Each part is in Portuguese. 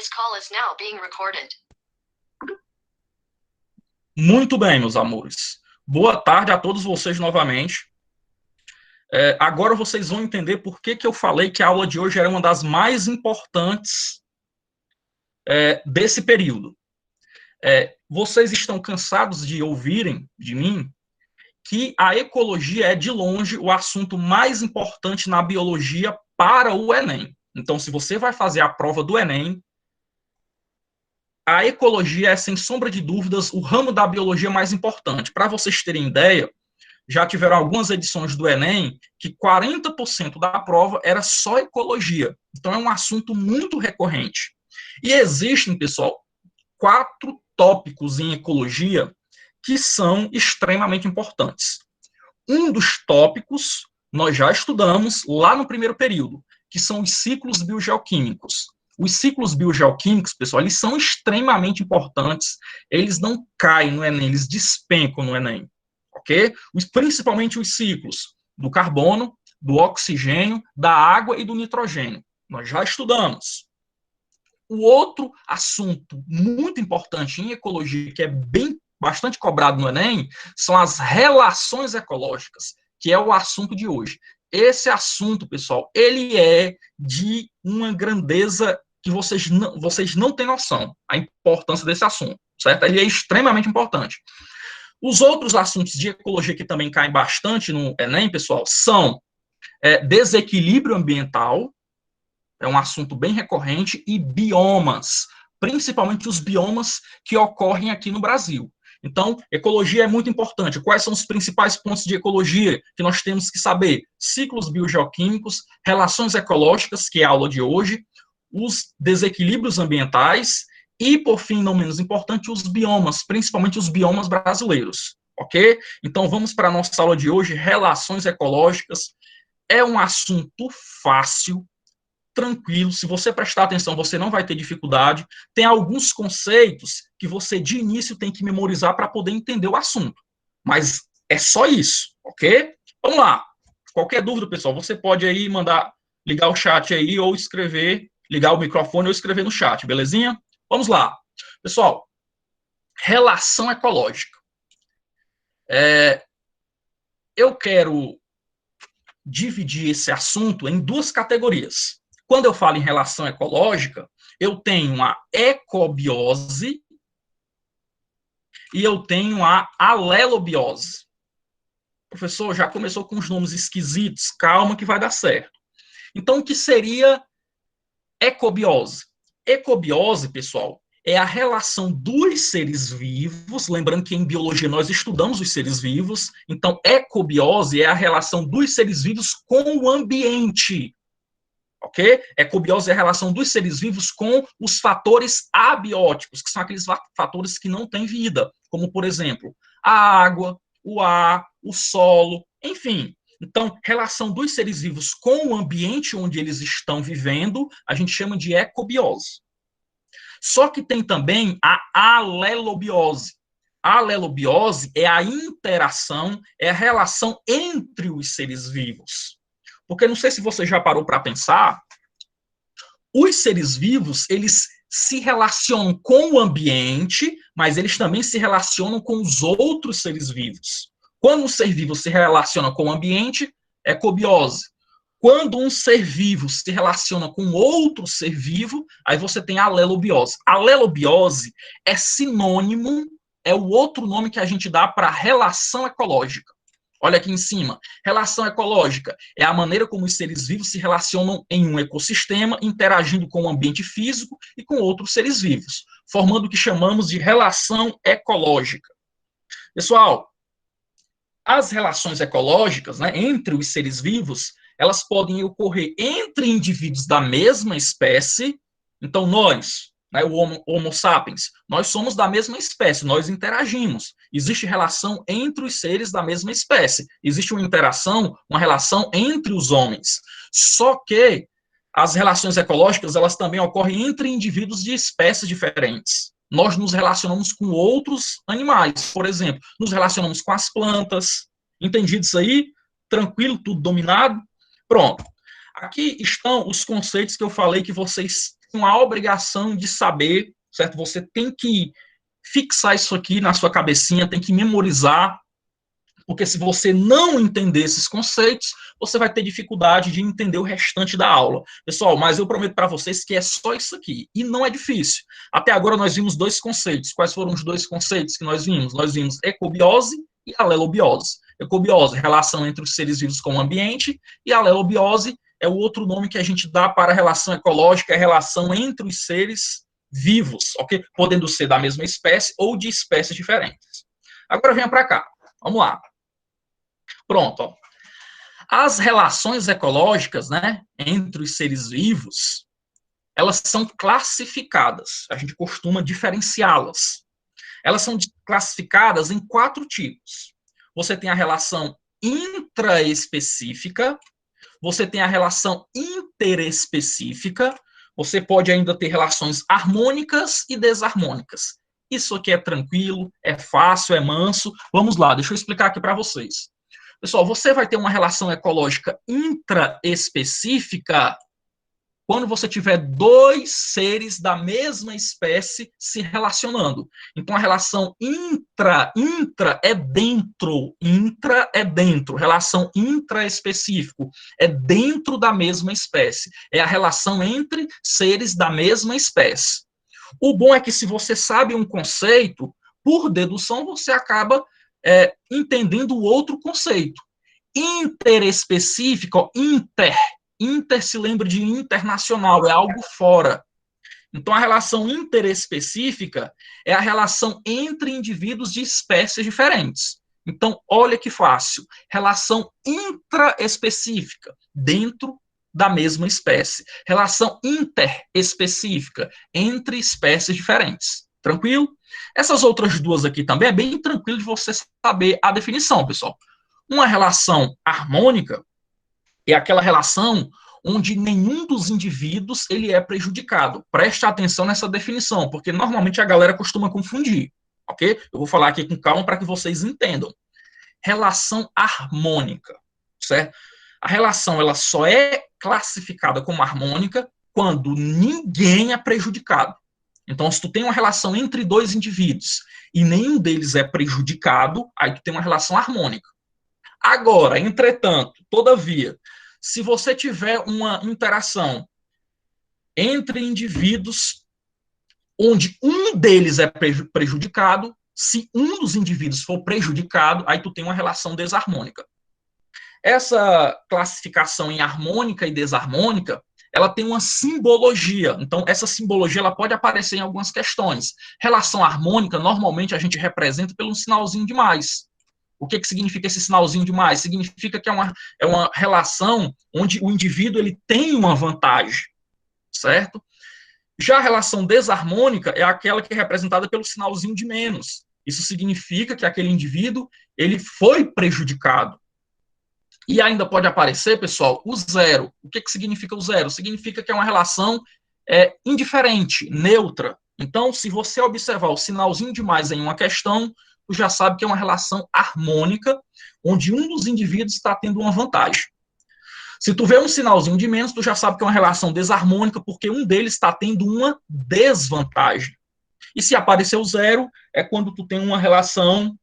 This call is now being recorded. Muito bem, meus amores. Boa tarde a todos vocês novamente. Agora vocês vão entender por que eu falei que a aula de hoje era uma das mais importantes desse período. Vocês estão cansados de ouvirem de mim que a ecologia é, de longe, o assunto mais importante na biologia para o Enem. Então, se você vai fazer a prova do Enem, a ecologia é, sem sombra de dúvidas, o ramo da biologia mais importante. Para vocês terem ideia, já tiveram algumas edições do Enem que 40% da prova era só ecologia. Então, é um assunto muito recorrente. E existem, pessoal, 4 tópicos em ecologia que são extremamente importantes. Um dos tópicos nós já estudamos lá no primeiro período, que são os ciclos biogeoquímicos. Os ciclos biogeoquímicos, pessoal, eles são extremamente importantes, eles não caem no Enem, eles despencam no Enem, ok? Principalmente os ciclos do carbono, do oxigênio, da água e do nitrogênio. Nós já estudamos. O outro assunto muito importante em ecologia, que é bastante cobrado no Enem, são as relações ecológicas, que é o assunto de hoje. Esse assunto, pessoal, ele é de uma grandeza que vocês não têm noção, a importância desse assunto, certo? Ele é extremamente importante. Os outros assuntos de ecologia que também caem bastante no Enem, pessoal, são desequilíbrio ambiental, é um assunto bem recorrente, e biomas, principalmente os biomas que ocorrem aqui no Brasil. Então, ecologia é muito importante. Quais são os principais pontos de ecologia que nós temos que saber? Ciclos biogeoquímicos, relações ecológicas, que é a aula de hoje, os desequilíbrios ambientais e, por fim, não menos importante, os biomas, principalmente os biomas brasileiros, ok? Então, vamos para a nossa aula de hoje, relações ecológicas. É um assunto fácil, tranquilo, se você prestar atenção, você não vai ter dificuldade. Tem alguns conceitos que você, de início, tem que memorizar para poder entender o assunto. Mas é só isso, ok? Vamos lá. Qualquer dúvida, pessoal, você pode aí ligar o chat aí ou escrever, ligar o microfone ou escrever no chat, belezinha? Vamos lá. Pessoal, relação ecológica. Eu quero dividir esse assunto em 2 categorias. Quando eu falo em relação ecológica, eu tenho a ecobiose e eu tenho a alelobiose. Professor, já começou com os nomes esquisitos, calma que vai dar certo. Então, o que seria ecobiose? Ecobiose, pessoal, é a relação dos seres vivos, lembrando que em biologia nós estudamos os seres vivos, então ecobiose é a relação dos seres vivos com o ambiente. Ok? Ecobiose é a relação dos seres vivos com os fatores abióticos, que são aqueles fatores que não têm vida, como, por exemplo, a água, o ar, o solo, enfim. Então, relação dos seres vivos com o ambiente onde eles estão vivendo, a gente chama de ecobiose. Só que tem também a alelobiose. A alelobiose é a interação, é a relação entre os seres vivos. Porque não sei se você já parou para pensar, os seres vivos, eles se relacionam com o ambiente, mas eles também se relacionam com os outros seres vivos. Quando um ser vivo se relaciona com o ambiente, é ecobiose. Quando um ser vivo se relaciona com outro ser vivo, aí você tem a alelobiose. A alelobiose é sinônimo, é o outro nome que a gente dá para relação ecológica. Olha aqui em cima. Relação ecológica é a maneira como os seres vivos se relacionam em um ecossistema, interagindo com o ambiente físico e com outros seres vivos, formando o que chamamos de relação ecológica. Pessoal, as relações ecológicas, né, entre os seres vivos, elas podem ocorrer entre indivíduos da mesma espécie. Então, nós, né, o Homo sapiens, nós somos da mesma espécie, nós interagimos. Existe relação entre os seres da mesma espécie. Existe uma interação, uma relação entre os homens. Só que as relações ecológicas, elas também ocorrem entre indivíduos de espécies diferentes. Nós nos relacionamos com outros animais, por exemplo, nos relacionamos com as plantas. Entendido isso aí? Tranquilo, tudo dominado? Pronto. Aqui estão os conceitos que eu falei que vocês tem uma obrigação de saber, certo? Você tem que fixar isso aqui na sua cabecinha, tem que memorizar, porque se você não entender esses conceitos, você vai ter dificuldade de entender o restante da aula. Pessoal, mas eu prometo para vocês que é só isso aqui, e não é difícil. Até agora nós vimos 2 conceitos. Quais foram os 2 conceitos que nós vimos? Nós vimos ecobiose e alelobiose. Ecobiose, relação entre os seres vivos com o ambiente, e alelobiose é o outro nome que a gente dá para a relação ecológica, é a relação entre os seres vivos, ok? Podendo ser da mesma espécie ou de espécies diferentes. Agora venha para cá. Vamos lá. Pronto. Ó. As relações ecológicas, né, entre os seres vivos, elas são classificadas. A gente costuma diferenciá-las. Elas são classificadas em 4 tipos. Você tem a relação intraespecífica, você tem a relação interespecífica, você pode ainda ter relações harmônicas e desarmônicas. Isso aqui é tranquilo, é fácil, é manso. Vamos lá, deixa eu explicar aqui para vocês. Pessoal, você vai ter uma relação ecológica intraespecífica quando você tiver 2 seres da mesma espécie se relacionando. Então, a relação intra é dentro, relação intraespecífico, é dentro da mesma espécie, é a relação entre seres da mesma espécie. O bom é que se você sabe um conceito, por dedução, você acaba entendendo o outro conceito. Interespecífico, inter se lembra de internacional, é algo fora. Então, a relação interespecífica é a relação entre indivíduos de espécies diferentes. Então, olha que fácil. Relação intraespecífica, dentro da mesma espécie. Relação interespecífica, entre espécies diferentes. Tranquilo? Essas outras 2 aqui também é bem tranquilo de você saber a definição, pessoal. Uma relação harmônica é aquela relação onde nenhum dos indivíduos ele é prejudicado. Preste atenção nessa definição, porque normalmente a galera costuma confundir, ok? Eu vou falar aqui com calma para que vocês entendam. Relação harmônica, certo? A relação ela só é classificada como harmônica quando ninguém é prejudicado. Então, se tu tem uma relação entre 2 indivíduos e nenhum deles é prejudicado, aí tu tem uma relação harmônica. Agora, entretanto, todavia, se você tiver uma interação entre indivíduos onde um deles é prejudicado, se um dos indivíduos for prejudicado, aí tu tem uma relação desarmônica. Essa classificação em harmônica e desarmônica, ela tem uma simbologia. Então, essa simbologia ela pode aparecer em algumas questões. Relação harmônica, normalmente, a gente representa pelo sinalzinho de mais. O que significa esse sinalzinho de mais? Significa que é uma relação onde o indivíduo ele tem uma vantagem, certo? Já a relação desarmônica é aquela que é representada pelo sinalzinho de menos. Isso significa que aquele indivíduo ele foi prejudicado. E ainda pode aparecer, pessoal, o 0. O que significa o 0? Significa que é uma relação indiferente, neutra. Então, se você observar o sinalzinho de mais em uma questão, tu já sabe que é uma relação harmônica, onde um dos indivíduos está tendo uma vantagem. Se tu vê um sinalzinho de menos, tu já sabe que é uma relação desarmônica, porque um deles está tendo uma desvantagem. E se aparecer o 0, é quando tu tem uma relação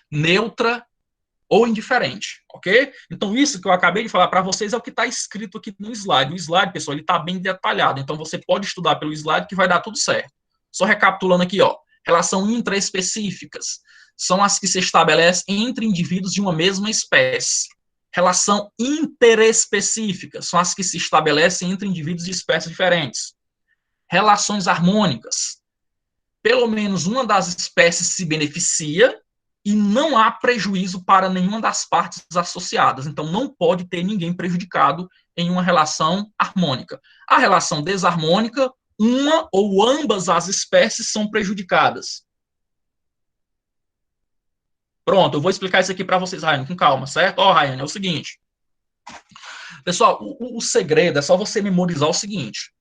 neutra ou indiferente, ok? Então, isso que eu acabei de falar para vocês é o que está escrito aqui no slide. O slide, pessoal, ele está bem detalhado, então você pode estudar pelo slide que vai dar tudo certo. Só recapitulando aqui, ó. Relação intraespecíficas são as que se estabelecem entre indivíduos de uma mesma espécie. Relação interespecíficas são as que se estabelecem entre indivíduos de espécies diferentes. Relações harmônicas. Pelo menos uma das espécies se beneficia e não há prejuízo para nenhuma das partes associadas. Então, não pode ter ninguém prejudicado em uma relação harmônica. A relação desarmônica, uma ou ambas as espécies são prejudicadas. Pronto, eu vou explicar isso aqui para vocês, Raiane, com calma, certo? Ó, Raiane, é o seguinte. Pessoal, o segredo é só você memorizar o seguinte.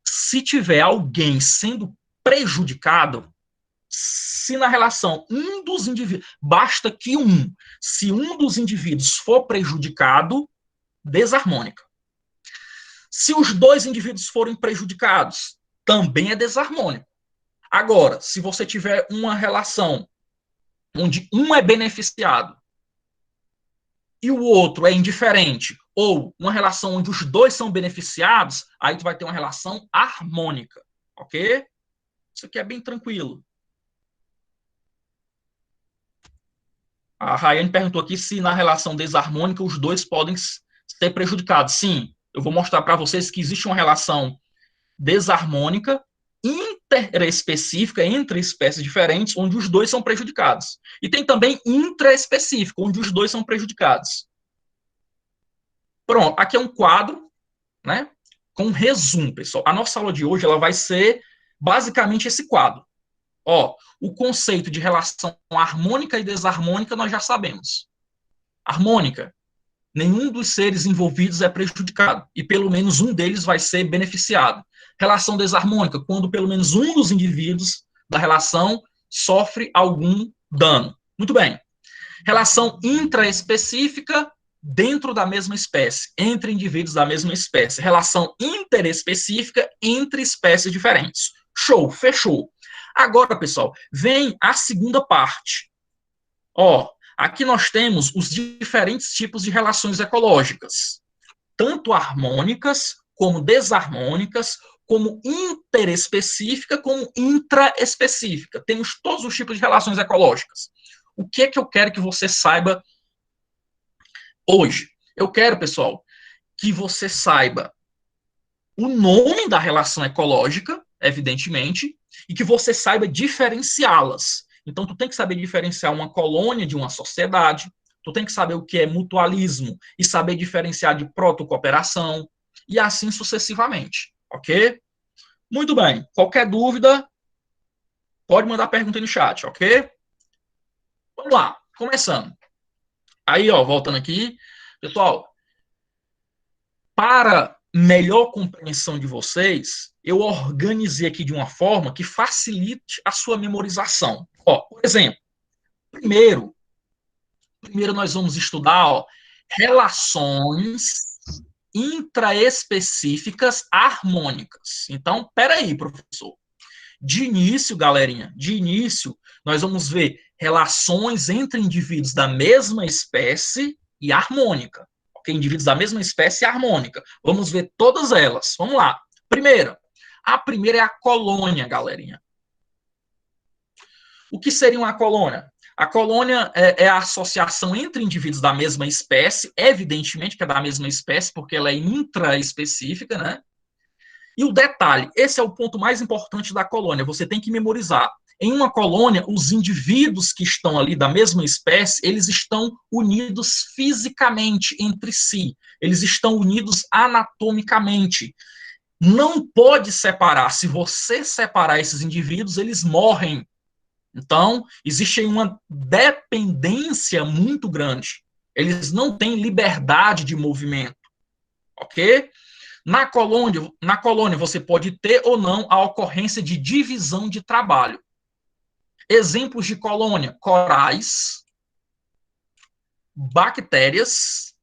Se tiver alguém sendo prejudicado, se na relação um dos indivíduos, basta que se um dos indivíduos for prejudicado, desarmônica. Se os dois indivíduos forem prejudicados, também é desarmônico. Agora, se você tiver uma relação onde um é beneficiado e o outro é indiferente, ou uma relação onde os dois são beneficiados, aí tu vai ter uma relação harmônica, ok? Isso aqui é bem tranquilo. A Rayane perguntou aqui se na relação desarmônica os dois podem ser prejudicados. Sim, eu vou mostrar para vocês que existe uma relação desarmônica interespecífica entre espécies diferentes, onde os dois são prejudicados. E tem também intraespecífica, onde os dois são prejudicados. Pronto, aqui é um quadro, né, com um resumo, pessoal. A nossa aula de hoje ela vai ser basicamente esse quadro. Ó, o conceito de relação harmônica e desarmônica nós já sabemos. Harmônica, nenhum dos seres envolvidos é prejudicado, e pelo menos um deles vai ser beneficiado. Relação desarmônica, quando pelo menos um dos indivíduos da relação sofre algum dano. Muito bem. Relação intraespecífica, dentro da mesma espécie, entre indivíduos da mesma espécie. Relação interespecífica, entre espécies diferentes. Show, fechou. Agora, pessoal, vem a segunda parte. Ó, aqui nós temos os diferentes tipos de relações ecológicas, tanto harmônicas, como desarmônicas, como interespecífica, como intraespecífica. Temos todos os tipos de relações ecológicas. O que é que eu quero que você saiba hoje? Eu quero, pessoal, que você saiba o nome da relação ecológica, evidentemente, e que você saiba diferenciá-las. Então, tu tem que saber diferenciar uma colônia de uma sociedade, tu tem que saber o que é mutualismo e saber diferenciar de protocooperação, e assim sucessivamente, ok? Muito bem. Qualquer dúvida, pode mandar pergunta aí no chat, ok? Vamos lá, começando. Aí, ó, voltando aqui. Pessoal, para melhor compreensão de vocês, eu organizei aqui de uma forma que facilite a sua memorização. Ó, por exemplo, primeiro nós vamos estudar, ó, relações intraespecíficas harmônicas. Então, peraí, professor. De início, galerinha, nós vamos ver relações entre indivíduos da mesma espécie e harmônica. Ok? Indivíduos da mesma espécie e harmônica. Vamos ver todas elas. Vamos lá. A primeira é a colônia, galerinha. O que seria uma colônia? A colônia é a associação entre indivíduos da mesma espécie, evidentemente que é da mesma espécie, porque ela é intraespecífica, né? E o detalhe, esse é o ponto mais importante da colônia, você tem que memorizar. Em uma colônia, os indivíduos que estão ali da mesma espécie, eles estão unidos fisicamente entre si, eles estão unidos anatomicamente. Não pode separar, se você separar esses indivíduos, eles morrem. Então, existe uma dependência muito grande. Eles não têm liberdade de movimento, ok? Na colônia, você pode ter ou não a ocorrência de divisão de trabalho. Exemplos de colônia: corais, bactérias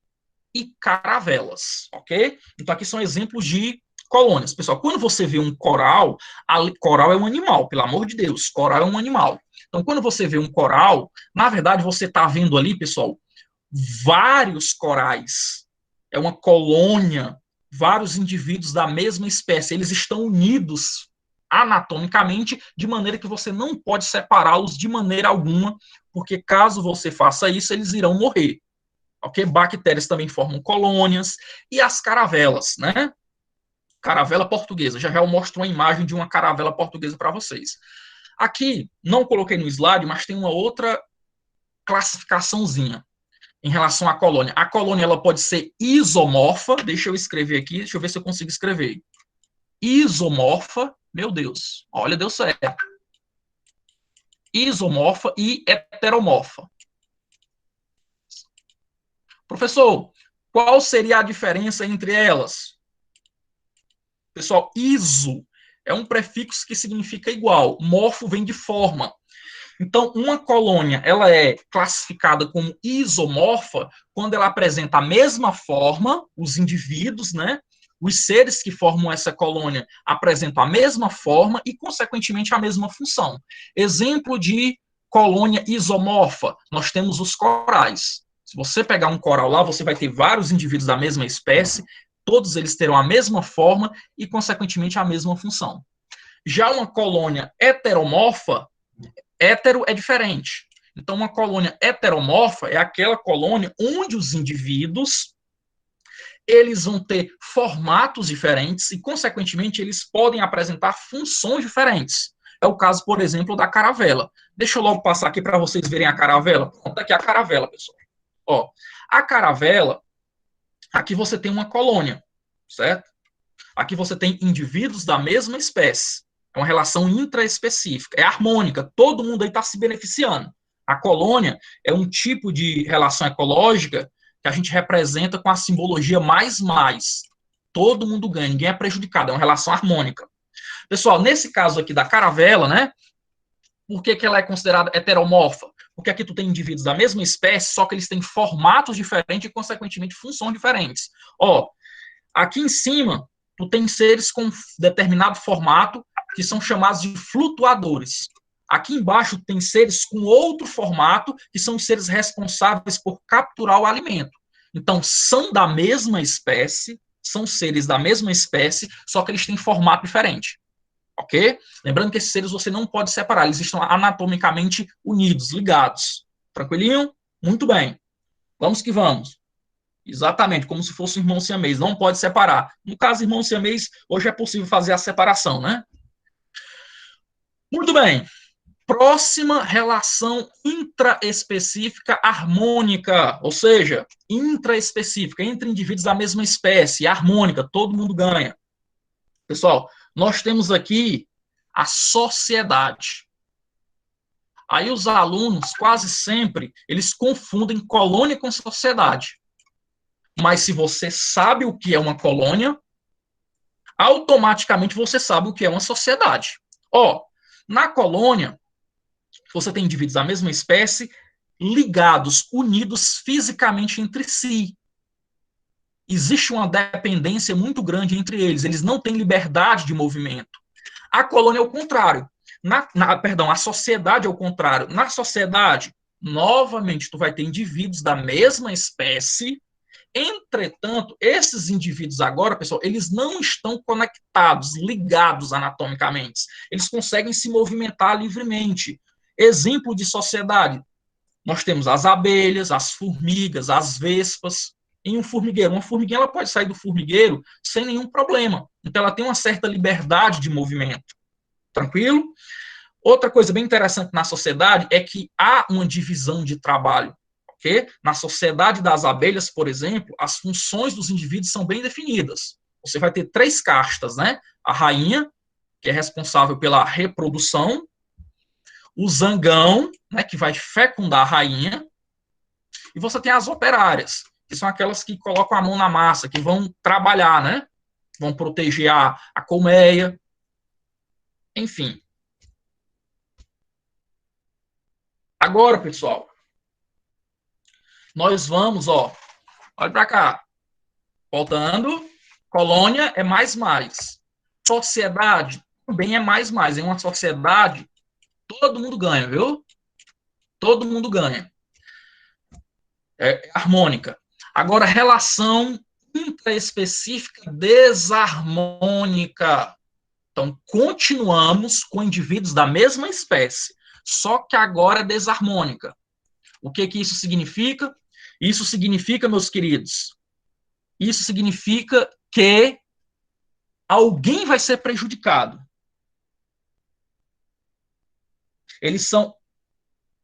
e caravelas, ok? Então, aqui são exemplos de colônias. Pessoal, quando você vê um coral, coral é um animal, pelo amor de Deus, coral é um animal. Então, quando você vê um coral, na verdade, você está vendo ali, pessoal, vários corais. É uma colônia, vários indivíduos da mesma espécie. Eles estão unidos anatomicamente, de maneira que você não pode separá-los de maneira alguma, porque caso você faça isso, eles irão morrer. Ok? Bactérias também formam colônias, e as caravelas, né? Caravela portuguesa. Já eu mostro uma imagem de uma caravela portuguesa para vocês. Aqui, não coloquei no slide, mas tem uma outra classificaçãozinha em relação à colônia. A colônia ela pode ser isomorfa, deixa eu escrever aqui, deixa eu ver se eu consigo escrever. Isomorfa, meu Deus, olha, deu certo. Isomorfa e heteromorfa. Professor, qual seria a diferença entre elas? Pessoal, iso é um prefixo que significa igual, morfo vem de forma. Então, uma colônia ela é classificada como isomorfa quando ela apresenta a mesma forma, os indivíduos, né, Os seres que formam essa colônia apresentam a mesma forma e, consequentemente, a mesma função. Exemplo de colônia isomorfa, nós temos os corais. Se você pegar um coral lá, você vai ter vários indivíduos da mesma espécie, todos eles terão a mesma forma e, consequentemente, a mesma função. Já uma colônia heteromorfa, hétero é diferente. Então, uma colônia heteromorfa é aquela colônia onde os indivíduos eles vão ter formatos diferentes e, consequentemente, eles podem apresentar funções diferentes. É o caso, por exemplo, da caravela. Deixa eu logo passar aqui para vocês verem a caravela. Pronto, aqui a caravela, pessoal. Ó, a caravela, aqui você tem uma colônia, certo? Aqui você tem indivíduos da mesma espécie. É uma relação intraespecífica, é harmônica, todo mundo aí está se beneficiando. A colônia é um tipo de relação ecológica que a gente representa com a simbologia mais. Todo mundo ganha, ninguém é prejudicado, é uma relação harmônica. Pessoal, nesse caso aqui da caravela, né? Por que ela é considerada heteromorfa? Porque aqui tu tem indivíduos da mesma espécie, só que eles têm formatos diferentes e, consequentemente, funções diferentes. Ó, aqui em cima, tu tem seres com determinado formato que são chamados de flutuadores. Aqui embaixo tem seres com outro formato, que são os seres responsáveis por capturar o alimento. Então, são da mesma espécie, são seres da mesma espécie, só que eles têm formato diferente. Ok? Lembrando que esses seres você não pode separar, eles estão anatomicamente unidos, ligados. Tranquilinho? Muito bem. Vamos que vamos. Exatamente, como se fosse um irmão siamês, não pode separar. No caso, irmão siamês, hoje é possível fazer a separação, né? Muito bem. Próxima relação intraespecífica harmônica, ou seja, intraespecífica, entre indivíduos da mesma espécie, harmônica, todo mundo ganha. Pessoal, nós temos aqui a sociedade. Aí os alunos, quase sempre, eles confundem colônia com sociedade. Mas se você sabe o que é uma colônia, automaticamente você sabe o que é uma sociedade. Ó, na colônia, você tem indivíduos da mesma espécie ligados, unidos fisicamente entre si. Existe uma dependência muito grande entre eles. Eles não têm liberdade de movimento. A colônia é o contrário. A sociedade é o contrário. Na sociedade, novamente, tu vai ter indivíduos da mesma espécie. Entretanto, esses indivíduos agora, pessoal, eles não estão conectados, ligados anatomicamente. Eles conseguem se movimentar livremente. Exemplo de sociedade, nós temos as abelhas, as formigas, as vespas. Em um formigueiro, uma formiguinha ela pode sair do formigueiro sem nenhum problema. Então ela tem uma certa liberdade de movimento. Tranquilo? Outra coisa bem interessante na sociedade é que há uma divisão de trabalho. Okay? Na sociedade das abelhas, por exemplo, as funções dos indivíduos são bem definidas. Você vai ter 3 castas, né? A rainha, que é responsável pela reprodução, o zangão, né, que vai fecundar a rainha, e você tem as operárias, que são aquelas que colocam a mão na massa, que vão trabalhar, né? Vão proteger a colmeia, enfim. Agora, pessoal, nós vamos, ó, olha para cá, voltando, colônia é mais. Sociedade também é mais. Em uma sociedade, todo mundo ganha, viu? Todo mundo ganha. É harmônica. Agora, relação intraespecífica desarmônica. Então, continuamos com indivíduos da mesma espécie, só que agora é desarmônica. O que isso significa? Isso significa, meus queridos, isso significa que alguém vai ser prejudicado. Eles são...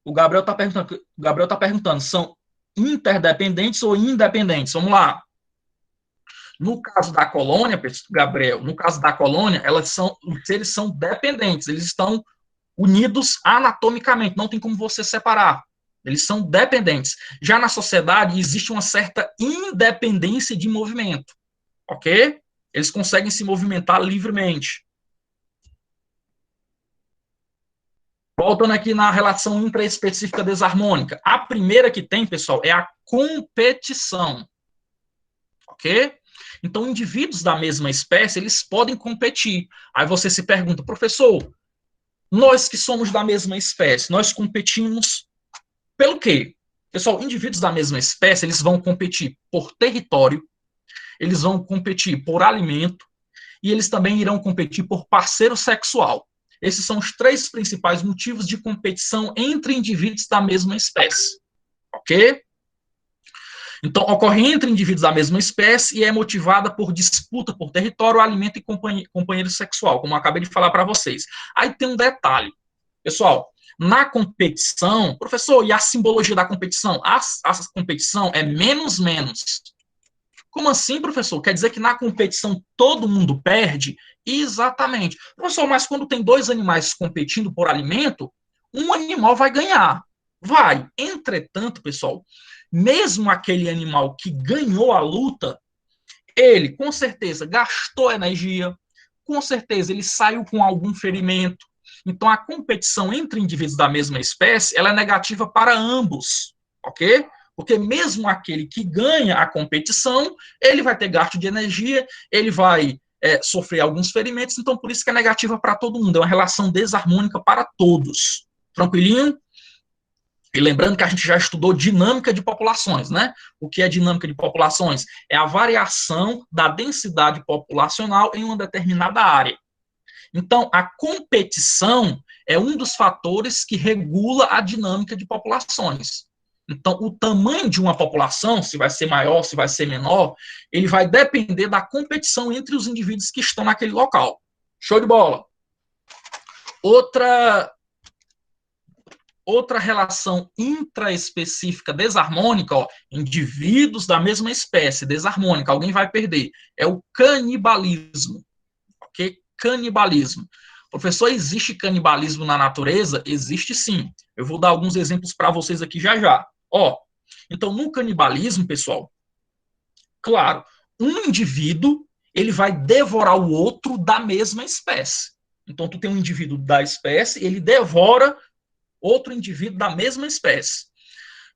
O Gabriel está perguntando, são interdependentes ou independentes? Vamos lá. No caso da colônia, Gabriel, no caso da colônia, eles são dependentes, eles estão unidos anatomicamente, não tem como você separar. Eles são dependentes. Já na sociedade, existe uma certa independência de movimento, ok? Eles conseguem se movimentar livremente. Voltando aqui na relação intraespecífica desarmônica. A primeira que tem, pessoal, é a competição. Ok? Então, indivíduos da mesma espécie, eles podem competir. Aí você se pergunta, professor, nós que somos da mesma espécie, nós competimos pelo quê? Pessoal, indivíduos da mesma espécie, eles vão competir por território, eles vão competir por alimento e eles também irão competir por parceiro sexual. Esses são os 3 principais motivos de competição entre indivíduos da mesma espécie. Ok? Então, ocorre entre indivíduos da mesma espécie e é motivada por disputa por território, alimento e companheiro sexual, como eu acabei de falar para vocês. Aí tem um detalhe. Pessoal, na competição, professor, e a simbologia da competição? A competição é menos, menos. Como assim, professor? Quer dizer que na competição todo mundo perde? Exatamente. Professor, mas quando tem 2 animais competindo por alimento, um animal vai ganhar. Vai. Entretanto, pessoal, mesmo aquele animal que ganhou a luta, ele, com certeza, gastou energia, com certeza, ele saiu com algum ferimento. Então, a competição entre indivíduos da mesma espécie, ela é negativa para ambos, ok? Porque mesmo aquele que ganha a competição, ele vai ter gasto de energia, ele vai sofrer alguns ferimentos, então por isso que é negativa para todo mundo, é uma relação desarmônica para todos. Tranquilinho? E lembrando que a gente já estudou dinâmica de populações, né? O que é dinâmica de populações? É a variação da densidade populacional em uma determinada área. Então, a competição é um dos fatores que regula a dinâmica de populações. Então, o tamanho de uma população, se vai ser maior, se vai ser menor, ele vai depender da competição entre os indivíduos que estão naquele local. Show de bola. Outra relação intraespecífica desarmônica, ó, indivíduos da mesma espécie, desarmônica, alguém vai perder, é o canibalismo. Ok? Canibalismo. Professor, existe canibalismo na natureza? Existe sim. Eu vou dar alguns exemplos para vocês aqui já já. Ó, então, no canibalismo, pessoal, claro, um indivíduo ele vai devorar o outro da mesma espécie. Então, tu tem um indivíduo da espécie, ele devora outro indivíduo da mesma espécie.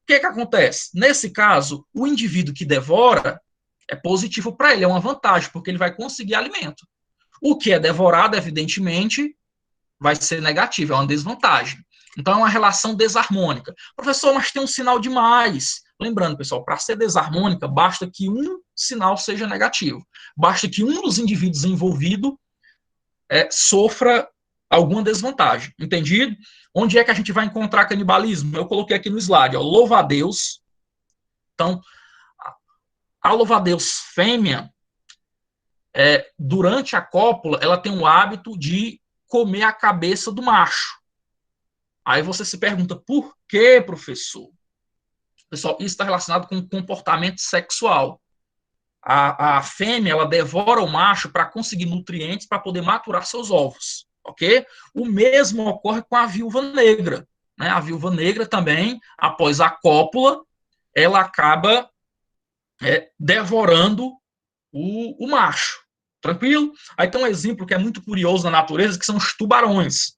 O que acontece? Nesse caso, o indivíduo que devora é positivo para ele, é uma vantagem, porque ele vai conseguir alimento. O que é devorado, evidentemente, vai ser negativo, é uma desvantagem. Então, é uma relação desarmônica. Professor, mas tem um sinal de mais. Lembrando, pessoal, para ser desarmônica, basta que um sinal seja negativo. Basta que um dos indivíduos envolvidos sofra alguma desvantagem. Entendido? Onde é que a gente vai encontrar canibalismo? Eu coloquei aqui no slide, ó, louva-a-Deus. Então, a louva-a-Deus fêmea, durante a cópula, ela tem o hábito de comer a cabeça do macho. Aí você se pergunta, por que, professor? Pessoal, isso está relacionado com comportamento sexual. A fêmea, ela devora o macho para conseguir nutrientes para poder maturar seus ovos, ok? O mesmo ocorre com a viúva negra, né? A viúva negra também, após a cópula, ela acaba devorando o macho, tranquilo? Aí tem um exemplo que é muito curioso na natureza, que são os tubarões.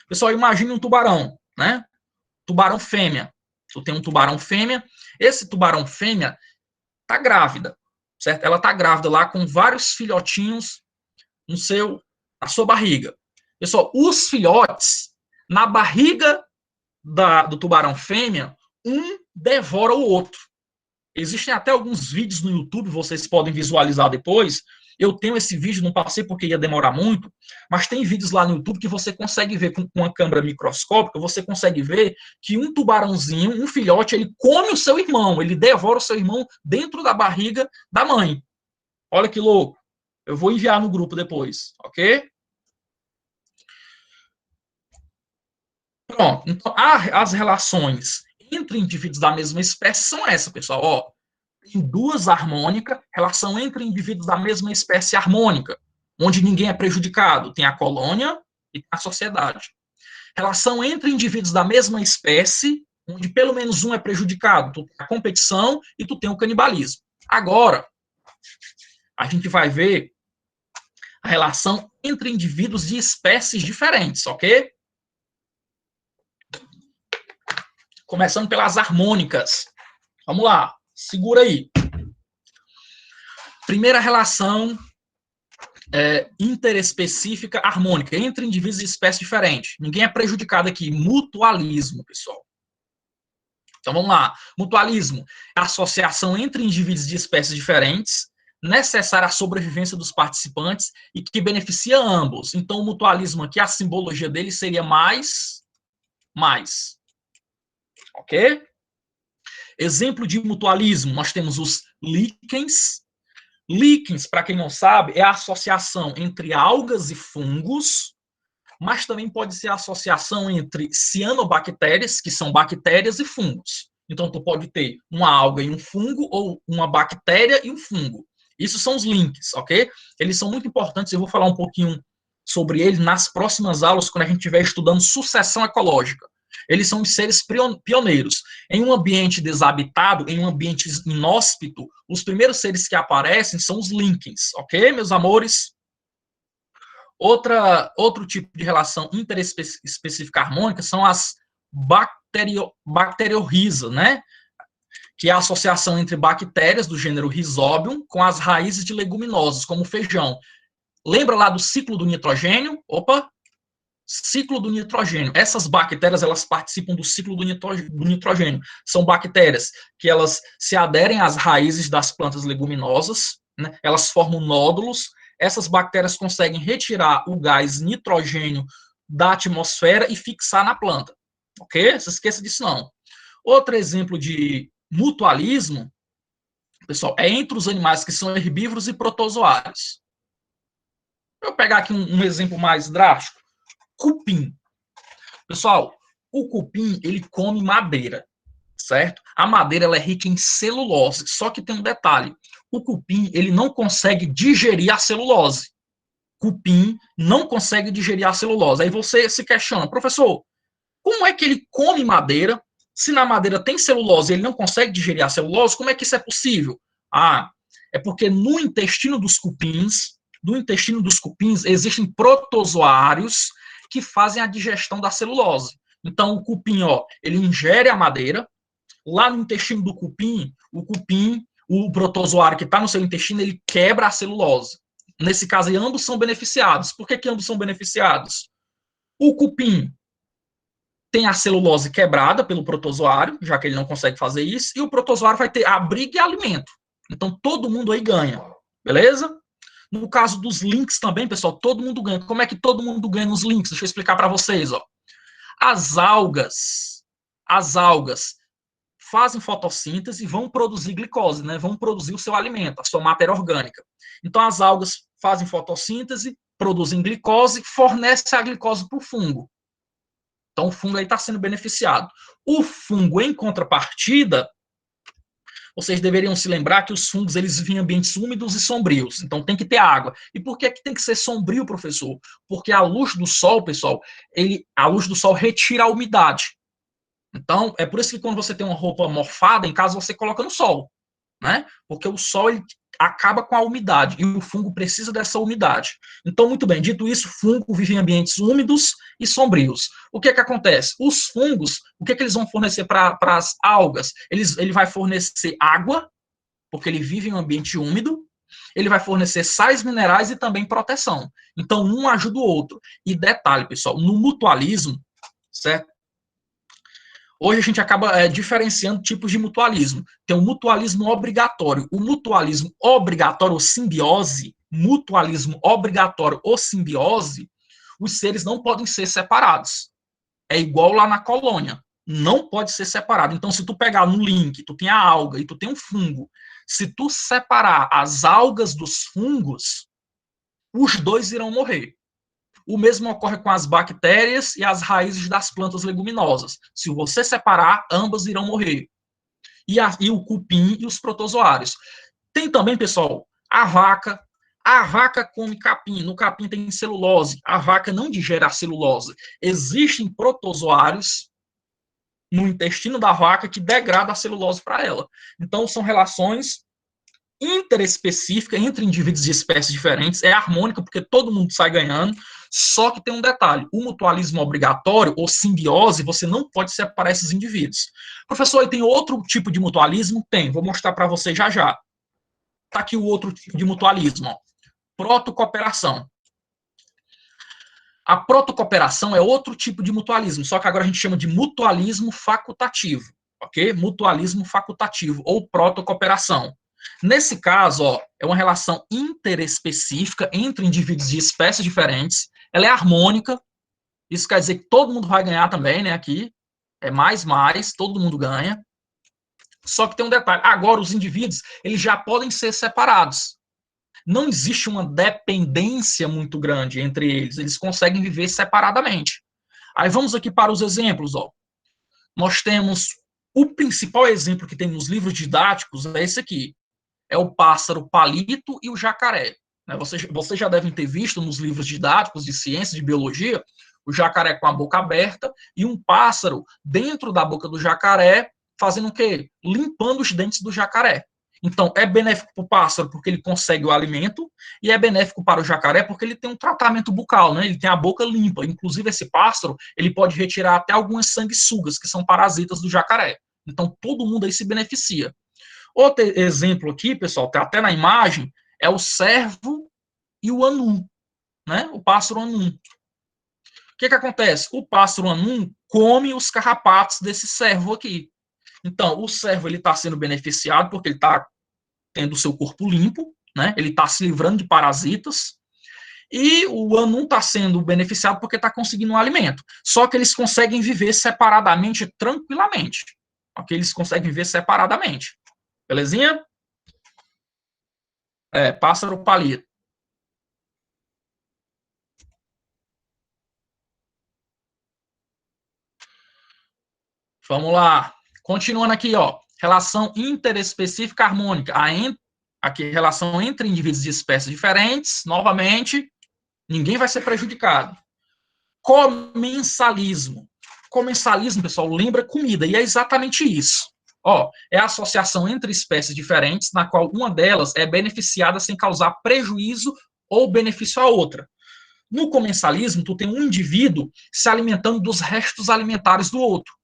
Pessoal, imagine um tubarão, né? Tubarão fêmea. Tu tem um tubarão fêmea, esse tubarão fêmea tá grávida, certo? Ela tá grávida lá com vários filhotinhos na sua barriga. Pessoal, os filhotes, na barriga do tubarão fêmea, um devora o outro. Existem até alguns vídeos no YouTube, vocês podem visualizar depois. Eu tenho esse vídeo, não passei porque ia demorar muito, mas tem vídeos lá no YouTube que você consegue ver com uma câmera microscópica, você consegue ver que um tubarãozinho, um filhote, ele come o seu irmão, ele devora o seu irmão dentro da barriga da mãe. Olha que louco. Eu vou enviar no grupo depois, ok? Pronto. Então, as relações entre indivíduos da mesma espécie são essas, pessoal. Ó, em duas harmônica, relação entre indivíduos da mesma espécie harmônica, onde ninguém é prejudicado. Tem a colônia e a sociedade. Relação entre indivíduos da mesma espécie, onde pelo menos um é prejudicado. Tu tem a competição e tu tem o canibalismo. Agora, a gente vai ver a relação entre indivíduos de espécies diferentes, ok? Começando pelas harmônicas. Vamos lá, segura aí. Primeira relação interespecífica harmônica, entre indivíduos de espécies diferentes. Ninguém é prejudicado aqui. Mutualismo, pessoal. Então, vamos lá. Mutualismo é a associação entre indivíduos de espécies diferentes, necessária à sobrevivência dos participantes e que beneficia ambos. Então, o mutualismo aqui, a simbologia dele seria mais. Ok? Exemplo de mutualismo, nós temos os líquens. Líquens, para quem não sabe, é a associação entre algas e fungos, mas também pode ser a associação entre cianobactérias, que são bactérias, e fungos. Então, tu pode ter uma alga e um fungo, ou uma bactéria e um fungo. Isso são os links, ok? Eles são muito importantes, eu vou falar um pouquinho sobre eles nas próximas aulas, quando a gente estiver estudando sucessão ecológica. Eles são os seres pioneiros. Em um ambiente desabitado, em um ambiente inóspito, os primeiros seres que aparecem são os líquens, ok, meus amores? Outro tipo de relação interespecífica harmônica são as bacteriorhiza, né? Que é a associação entre bactérias do gênero Rhizobium com as raízes de leguminosas, como o feijão. Lembra lá do ciclo do nitrogênio? Ciclo do nitrogênio. Essas bactérias, elas participam do ciclo do nitrogênio. São bactérias que elas se aderem às raízes das plantas leguminosas, né? Elas formam nódulos. Essas bactérias conseguem retirar o gás nitrogênio da atmosfera e fixar na planta. Ok? Não se esqueça disso, não. Outro exemplo de mutualismo, pessoal, é entre os animais que são herbívoros e protozoários. Vou pegar aqui um exemplo mais drástico. Cupim. Pessoal, o cupim, ele come madeira, certo? A madeira, ela é rica em celulose, só que tem um detalhe. O cupim, ele não consegue digerir a celulose. Cupim não consegue digerir a celulose. Aí você se questiona, professor, como é que ele come madeira? Se na madeira tem celulose e ele não consegue digerir a celulose, como é que isso é possível? É porque no intestino dos cupins existem protozoários que fazem a digestão da celulose. Então, o cupim, ele ingere a madeira. Lá no intestino do cupim, o protozoário que está no seu intestino, ele quebra a celulose. Nesse caso, ambos são beneficiados. Por que ambos são beneficiados? O cupim tem a celulose quebrada pelo protozoário, já que ele não consegue fazer isso, e o protozoário vai ter abrigo e alimento. Então, todo mundo aí ganha. Beleza? No caso dos links também, pessoal, todo mundo ganha. Como é que todo mundo ganha nos links? Deixa eu explicar para vocês. As algas fazem fotossíntese e vão produzir glicose, né? Vão produzir o seu alimento, a sua matéria orgânica. Então, as algas fazem fotossíntese, produzem glicose, fornecem a glicose para o fungo. Então, o fungo aí está sendo beneficiado. O fungo, em contrapartida, vocês deveriam se lembrar que os fungos, eles vivem em ambientes úmidos e sombrios. Então, tem que ter água. E por que tem que ser sombrio, professor? Porque a luz do sol, pessoal, a luz do sol retira a umidade. Então, é por isso que quando você tem uma roupa mofada, em casa você coloca no sol, né? Porque o sol, ele acaba com a umidade e o fungo precisa dessa umidade. Então, muito bem, dito isso, o fungo vive em ambientes úmidos e sombrios. O que acontece? Os fungos, o que eles vão fornecer para as algas? Ele vai fornecer água, porque ele vive em um ambiente úmido, ele vai fornecer sais minerais e também proteção. Então, um ajuda o outro. E detalhe, pessoal, no mutualismo, certo? Hoje a gente acaba diferenciando tipos de mutualismo. Tem o mutualismo obrigatório. O mutualismo obrigatório ou simbiose, os seres não podem ser separados. É igual lá na colônia. Não pode ser separado. Então, se tu pegar no link, tu tem a alga e tu tem um fungo, se tu separar as algas dos fungos, os dois irão morrer. O mesmo ocorre com as bactérias e as raízes das plantas leguminosas. Se você separar, ambas irão morrer. E o cupim e os protozoários. Tem também, pessoal, a vaca. A vaca come capim. No capim tem celulose. A vaca não digere a celulose. Existem protozoários no intestino da vaca que degradam a celulose para ela. Então, são relações interespecífica entre indivíduos de espécies diferentes, é harmônica porque todo mundo sai ganhando, só que tem um detalhe, o mutualismo obrigatório ou simbiose, você não pode separar esses indivíduos. Professor, e tem outro tipo de mutualismo? Tem, vou mostrar para você já já. Tá aqui o outro tipo de mutualismo, ó. Protocooperação. A protocooperação é outro tipo de mutualismo, só que agora a gente chama de mutualismo facultativo, ok? Mutualismo facultativo ou protocooperação. Nesse caso, ó, é uma relação interespecífica entre indivíduos de espécies diferentes, ela é harmônica, isso quer dizer que todo mundo vai ganhar também, né, aqui, é mais, todo mundo ganha, só que tem um detalhe, agora os indivíduos, eles já podem ser separados, não existe uma dependência muito grande entre eles, eles conseguem viver separadamente. Aí vamos aqui para os exemplos, ó. Nós temos o principal exemplo que tem nos livros didáticos é esse aqui, é o pássaro palito e o jacaré. Vocês já devem ter visto nos livros didáticos de ciência, de biologia, o jacaré com a boca aberta e um pássaro dentro da boca do jacaré fazendo o quê? Limpando os dentes do jacaré. Então, é benéfico para o pássaro porque ele consegue o alimento e é benéfico para o jacaré porque ele tem um tratamento bucal, né? Ele tem a boca limpa. Inclusive, esse pássaro, ele pode retirar até algumas sanguessugas, que são parasitas do jacaré. Então, todo mundo aí se beneficia. Outro exemplo aqui, pessoal, tá até na imagem, é o cervo e o anu, né? O pássaro anu. O que acontece? O pássaro anu come os carrapatos desse cervo aqui. Então, o cervo ele está sendo beneficiado porque ele está tendo o seu corpo limpo, né? Ele está se livrando de parasitas. E o anu está sendo beneficiado porque está conseguindo um alimento. Só que eles conseguem viver separadamente tranquilamente. Ok? Eles conseguem viver separadamente. Belezinha? Pássaro palito. Vamos lá. Continuando aqui, ó. Relação interespecífica harmônica. Aqui, relação entre indivíduos de espécies diferentes. Novamente, ninguém vai ser prejudicado. Comensalismo. Comensalismo, pessoal, lembra comida. E é exatamente isso. Ó, é a associação entre espécies diferentes, na qual uma delas é beneficiada sem causar prejuízo ou benefício à outra. No comensalismo, tu tem um indivíduo se alimentando dos restos alimentares do outro.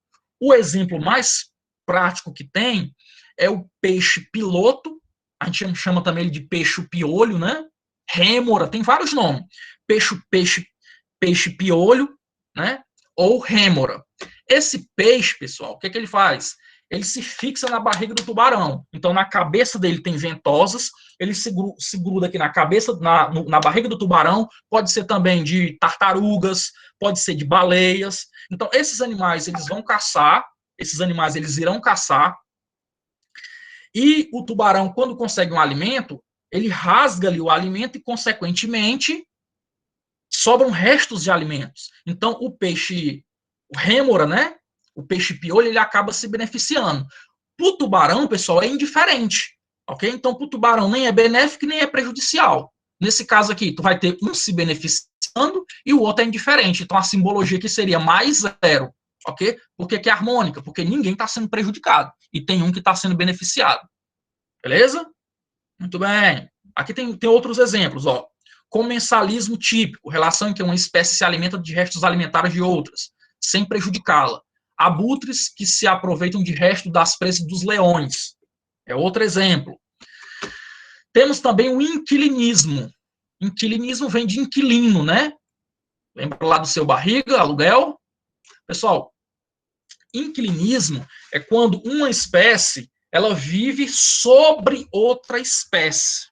O exemplo mais prático que tem é o peixe piloto, a gente chama também de peixe piolho, né? Rêmora, tem vários nomes. Peixe piolho, né? Ou rêmora. Esse peixe, pessoal, o que ele faz? Ele se fixa na barriga do tubarão. Então, na cabeça dele tem ventosas, ele se gruda aqui na cabeça, na barriga do tubarão, pode ser também de tartarugas, pode ser de baleias. Então, esses animais, eles vão caçar, esses animais, eles irão caçar, e o tubarão, quando consegue um alimento, ele rasga ali o alimento e, consequentemente, sobram restos de alimentos. Então, o rêmora, né? O peixe piolho, ele acaba se beneficiando. Para o tubarão, pessoal, é indiferente. Ok? Então, para o tubarão nem é benéfico nem é prejudicial. Nesse caso aqui, tu vai ter um se beneficiando e o outro é indiferente. Então, a simbologia aqui seria mais zero. Ok? Por que é harmônica? Porque ninguém está sendo prejudicado. E tem um que está sendo beneficiado. Beleza? Muito bem. Aqui tem outros exemplos, ó. Comensalismo típico, relação em que uma espécie se alimenta de restos alimentares de outras, sem prejudicá-la. Abutres que se aproveitam de resto das presas dos leões. É outro exemplo. Temos também o inquilinismo. Inquilinismo vem de inquilino, né? Lembra lá do seu barriga, aluguel? Pessoal, inquilinismo é quando uma espécie ela vive sobre outra espécie.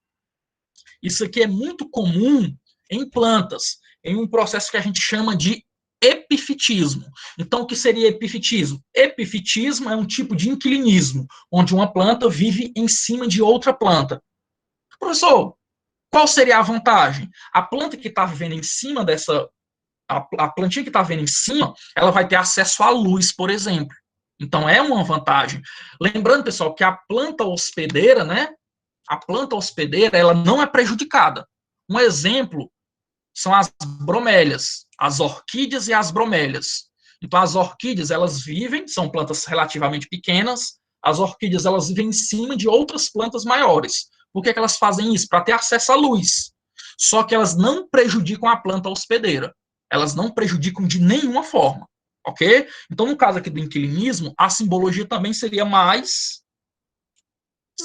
Isso aqui é muito comum em plantas, em um processo que a gente chama de epifitismo. Então, o que seria epifitismo? Epifitismo é um tipo de inquilinismo, onde uma planta vive em cima de outra planta. Professor, qual seria a vantagem? A planta que está vivendo em cima a plantinha que está vivendo em cima, ela vai ter acesso à luz, por exemplo. Então, é uma vantagem. Lembrando, pessoal, que a planta hospedeira, né? A planta hospedeira, ela não é prejudicada. Um exemplo são as bromélias, as orquídeas e as bromélias. Então, as orquídeas, elas vivem, são plantas relativamente pequenas, as orquídeas, elas vivem em cima de outras plantas maiores. Por que elas fazem isso? Para ter acesso à luz. Só que elas não prejudicam a planta hospedeira. Elas não prejudicam de nenhuma forma. Ok? Então, no caso aqui do inquilinismo, a simbologia também seria mais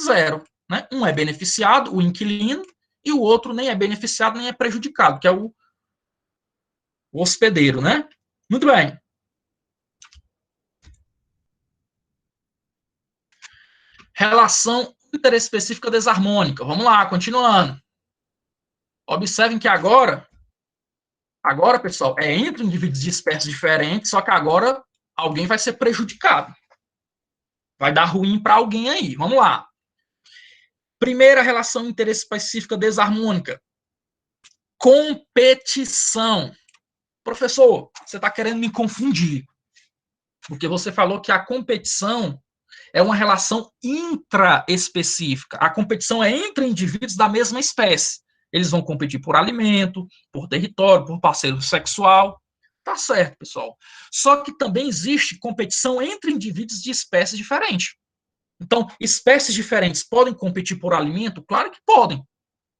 zero. né? Um é beneficiado, o inquilino, e o outro nem é beneficiado, nem é prejudicado, que é o hospedeiro, né? Muito bem. Relação interespecífica desarmônica. Vamos lá, continuando. Observem que agora, pessoal, é entre indivíduos de espécies diferentes, só que agora alguém vai ser prejudicado. Vai dar ruim para alguém aí. Vamos lá. Primeira relação interespecífica desarmônica. Competição. Professor, você está querendo me confundir. Porque você falou que a competição é uma relação intraespecífica. A competição é entre indivíduos da mesma espécie. Eles vão competir por alimento, por território, por parceiro sexual. Tá certo, pessoal. Só que também existe competição entre indivíduos de espécies diferentes. Então, espécies diferentes podem competir por alimento? Claro que podem.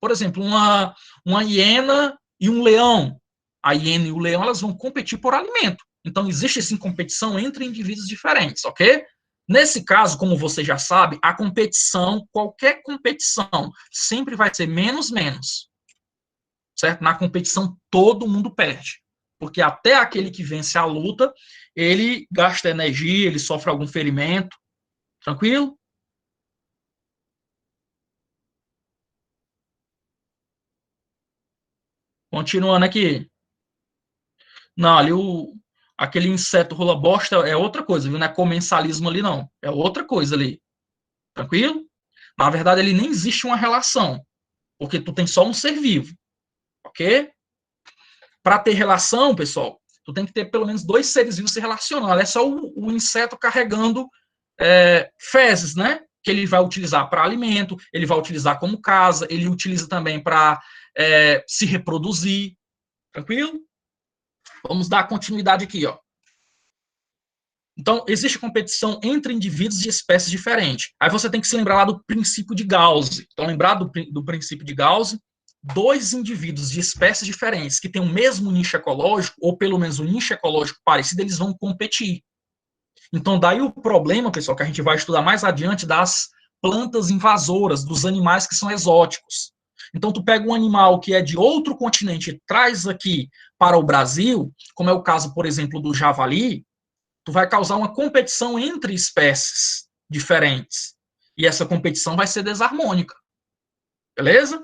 Por exemplo, uma hiena e um leão. A hiena e o leão, elas vão competir por alimento. Então, existe sim competição entre indivíduos diferentes, ok? Nesse caso, como você já sabe, a competição, qualquer competição, sempre vai ser menos, menos. Certo? Na competição, todo mundo perde. Porque até aquele que vence a luta, ele gasta energia, ele sofre algum ferimento. Tranquilo? Continuando aqui. Não, ali aquele inseto rola bosta é outra coisa, viu? Não é comensalismo ali, não. É outra coisa ali. Tranquilo? Na verdade, ele nem existe uma relação, porque tu tem só um ser vivo, ok? Para ter relação, pessoal, tu tem que ter pelo menos dois seres vivos se relacionando. É só o inseto carregando fezes, né? Que ele vai utilizar para alimento, ele vai utilizar como casa, ele utiliza também para se reproduzir. Tranquilo? Vamos dar continuidade aqui, ó. Então, existe competição entre indivíduos de espécies diferentes. Aí você tem que se lembrar lá do princípio de Gauss. Então, lembrar do princípio de Gauss, dois indivíduos de espécies diferentes que têm o mesmo nicho ecológico, ou pelo menos um nicho ecológico parecido, eles vão competir. Então, daí o problema, pessoal, que a gente vai estudar mais adiante, das plantas invasoras, dos animais que são exóticos. Então, tu pega um animal que é de outro continente e traz aqui para o Brasil, como é o caso, por exemplo, do javali, tu vai causar uma competição entre espécies diferentes. E essa competição vai ser desarmônica. Beleza?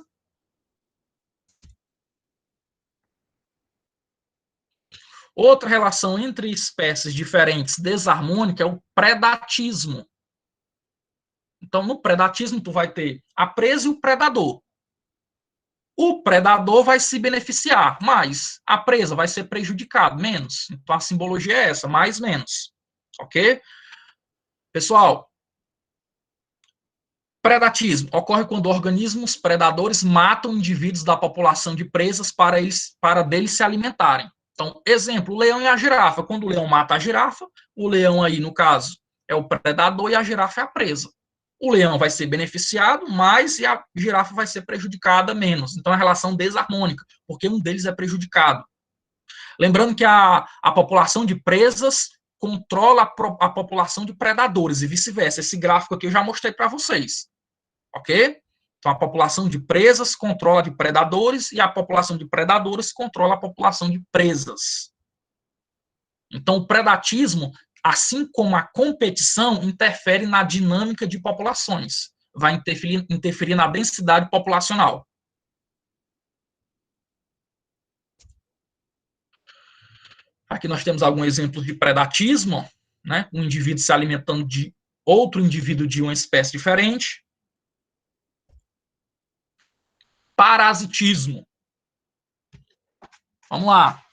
Outra relação entre espécies diferentes desarmônica é o predatismo. Então, no predatismo, tu vai ter a presa e o predador. O predador vai se beneficiar mais, a presa vai ser prejudicada menos. Então, a simbologia é essa, mais, menos. Ok? Pessoal, predatismo ocorre quando organismos predadores matam indivíduos da população de presas para deles se alimentarem. Então, exemplo, o leão e a girafa. Quando o leão mata a girafa, o leão aí, no caso, é o predador e a girafa é a presa. O leão vai ser beneficiado mais e a girafa vai ser prejudicada menos. Então, é a relação desarmônica, porque um deles é prejudicado. Lembrando que a população de presas controla a população de predadores e vice-versa. Esse gráfico aqui eu já mostrei para vocês. Ok? Então, a população de presas controla de predadores e a população de predadores controla a população de presas. Então, o predatismo, assim como a competição, interfere na dinâmica de populações. Vai interferir na densidade populacional. Aqui nós temos alguns exemplos de predatismo, né? Um indivíduo se alimentando de outro indivíduo de uma espécie diferente. Parasitismo. Vamos lá.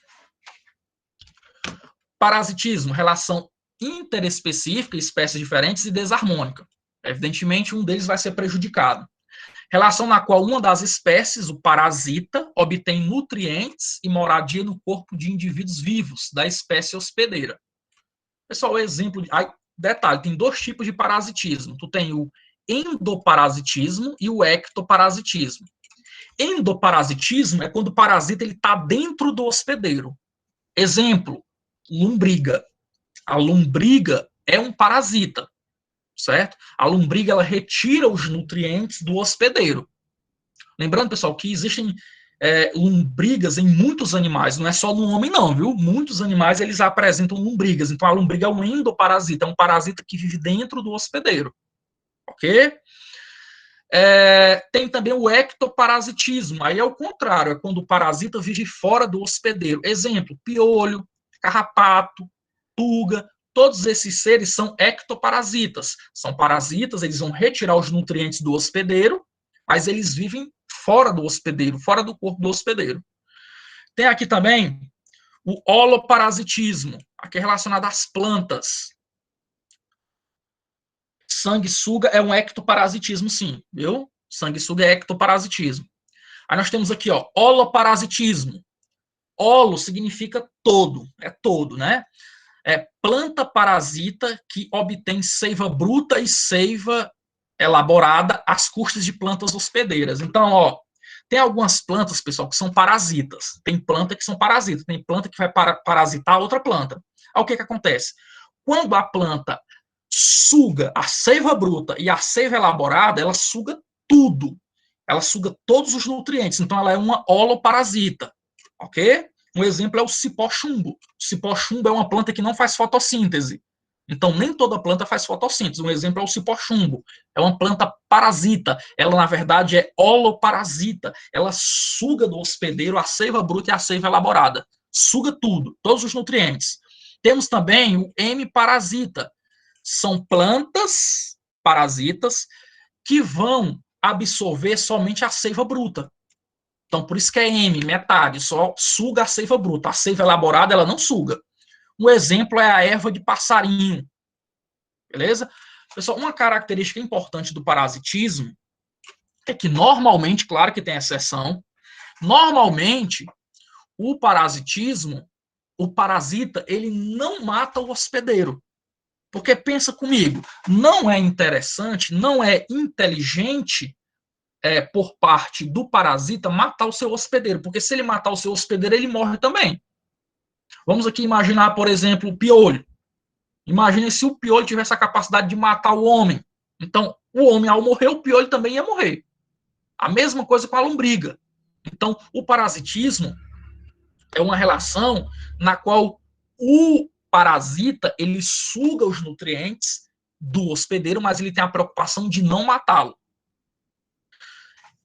Parasitismo, relação interespecífica, espécies diferentes e desarmônica. Evidentemente, um deles vai ser prejudicado. Relação na qual uma das espécies, o parasita, obtém nutrientes e moradia no corpo de indivíduos vivos da espécie hospedeira. Pessoal, exemplo. Detalhe, tem dois tipos de parasitismo. Tu tem o endoparasitismo e o ectoparasitismo. Endoparasitismo é quando o parasita está dentro do hospedeiro. Exemplo, lombriga. A lombriga é um parasita. certo? A lombriga, ela retira os nutrientes do hospedeiro. Lembrando, pessoal, que existem lombrigas em muitos animais, não é só no homem não, viu? Muitos animais, eles apresentam lombrigas. Então, a lombriga é um endoparasita, é um parasita que vive dentro do hospedeiro, ok? Tem também o ectoparasitismo, aí é o contrário, é quando o parasita vive fora do hospedeiro. Exemplo, piolho, carrapato, pulga, todos esses seres são ectoparasitas. São parasitas, eles vão retirar os nutrientes do hospedeiro, mas eles vivem fora do hospedeiro, fora do corpo do hospedeiro. Tem aqui também o holoparasitismo, aqui é relacionado às plantas. Sanguessuga é um ectoparasitismo, sim, viu? Sanguessuga é ectoparasitismo. Aí nós temos aqui, ó, holoparasitismo. Holo significa todo, é todo, né? É planta parasita que obtém seiva bruta e seiva elaborada às custas de plantas hospedeiras. Então, ó, tem algumas plantas, pessoal, que são parasitas. Tem planta que são parasitas, tem planta que vai parasitar outra planta. Aí o que acontece? Quando a planta suga a seiva bruta e a seiva elaborada, ela suga tudo. Ela suga todos os nutrientes. Então, ela é uma holoparasita, ok? Um exemplo é o cipó-chumbo. O cipó-chumbo é uma planta que não faz fotossíntese. Então, nem toda planta faz fotossíntese. Um exemplo é o cipó-chumbo. É uma planta parasita. Ela, na verdade, é holoparasita. Ela suga do hospedeiro a seiva bruta e a seiva elaborada. Suga tudo, todos os nutrientes. Temos também o M-parasita. São plantas parasitas que vão absorver somente a seiva bruta. Então, por isso que é M, metade, só suga a seiva bruta. A seiva elaborada, ela não suga. Um exemplo é a erva de passarinho. Beleza? Pessoal, uma característica importante do parasitismo é que normalmente, claro que tem exceção, normalmente o parasitismo, o parasita, ele não mata o hospedeiro. Porque pensa comigo, não é interessante, não é inteligente por parte do parasita matar o seu hospedeiro, porque se ele matar o seu hospedeiro, ele morre também. Vamos aqui imaginar, por exemplo, o piolho. Imagine se o piolho tivesse a capacidade de matar o homem. Então, o homem, ao morrer, o piolho também ia morrer. A mesma coisa com a lombriga. Então, o parasitismo é uma relação na qual o parasita, ele suga os nutrientes do hospedeiro, mas ele tem a preocupação de não matá-lo.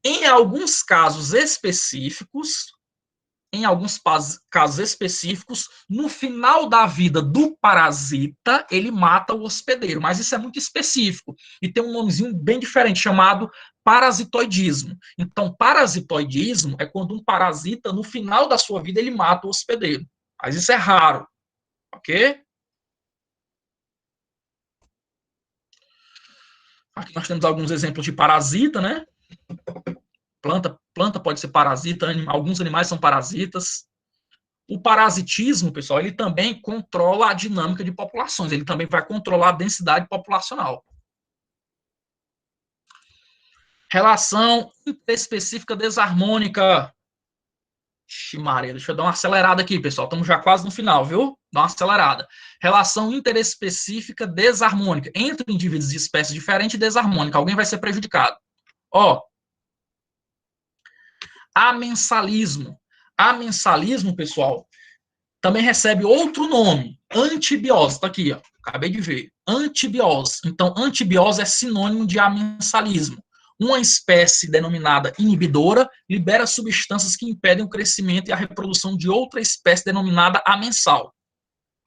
Em alguns casos específicos, no final da vida do parasita, ele mata o hospedeiro, mas isso é muito específico e tem um nomezinho bem diferente, chamado parasitoidismo. Então, parasitoidismo é quando um parasita, no final da sua vida, ele mata o hospedeiro, mas isso é raro, ok? Aqui nós temos alguns exemplos de parasita, né? Planta pode ser parasita, alguns animais são parasitas. O parasitismo, pessoal, ele também controla a dinâmica de populações, ele também vai controlar a densidade populacional. Relação interespecífica desarmônica. Maria, deixa eu dar uma acelerada aqui, pessoal. Estamos já quase no final, viu? Dá uma acelerada. Relação interespecífica desarmônica. Entre indivíduos de espécies diferentes, desarmônica. Alguém vai ser prejudicado. Ó, amensalismo. Amensalismo, pessoal, também recebe outro nome, antibiose. Está aqui, ó, acabei de ver. Antibiose. Então, antibiose é sinônimo de amensalismo. Uma espécie denominada inibidora libera substâncias que impedem o crescimento e a reprodução de outra espécie denominada amensal.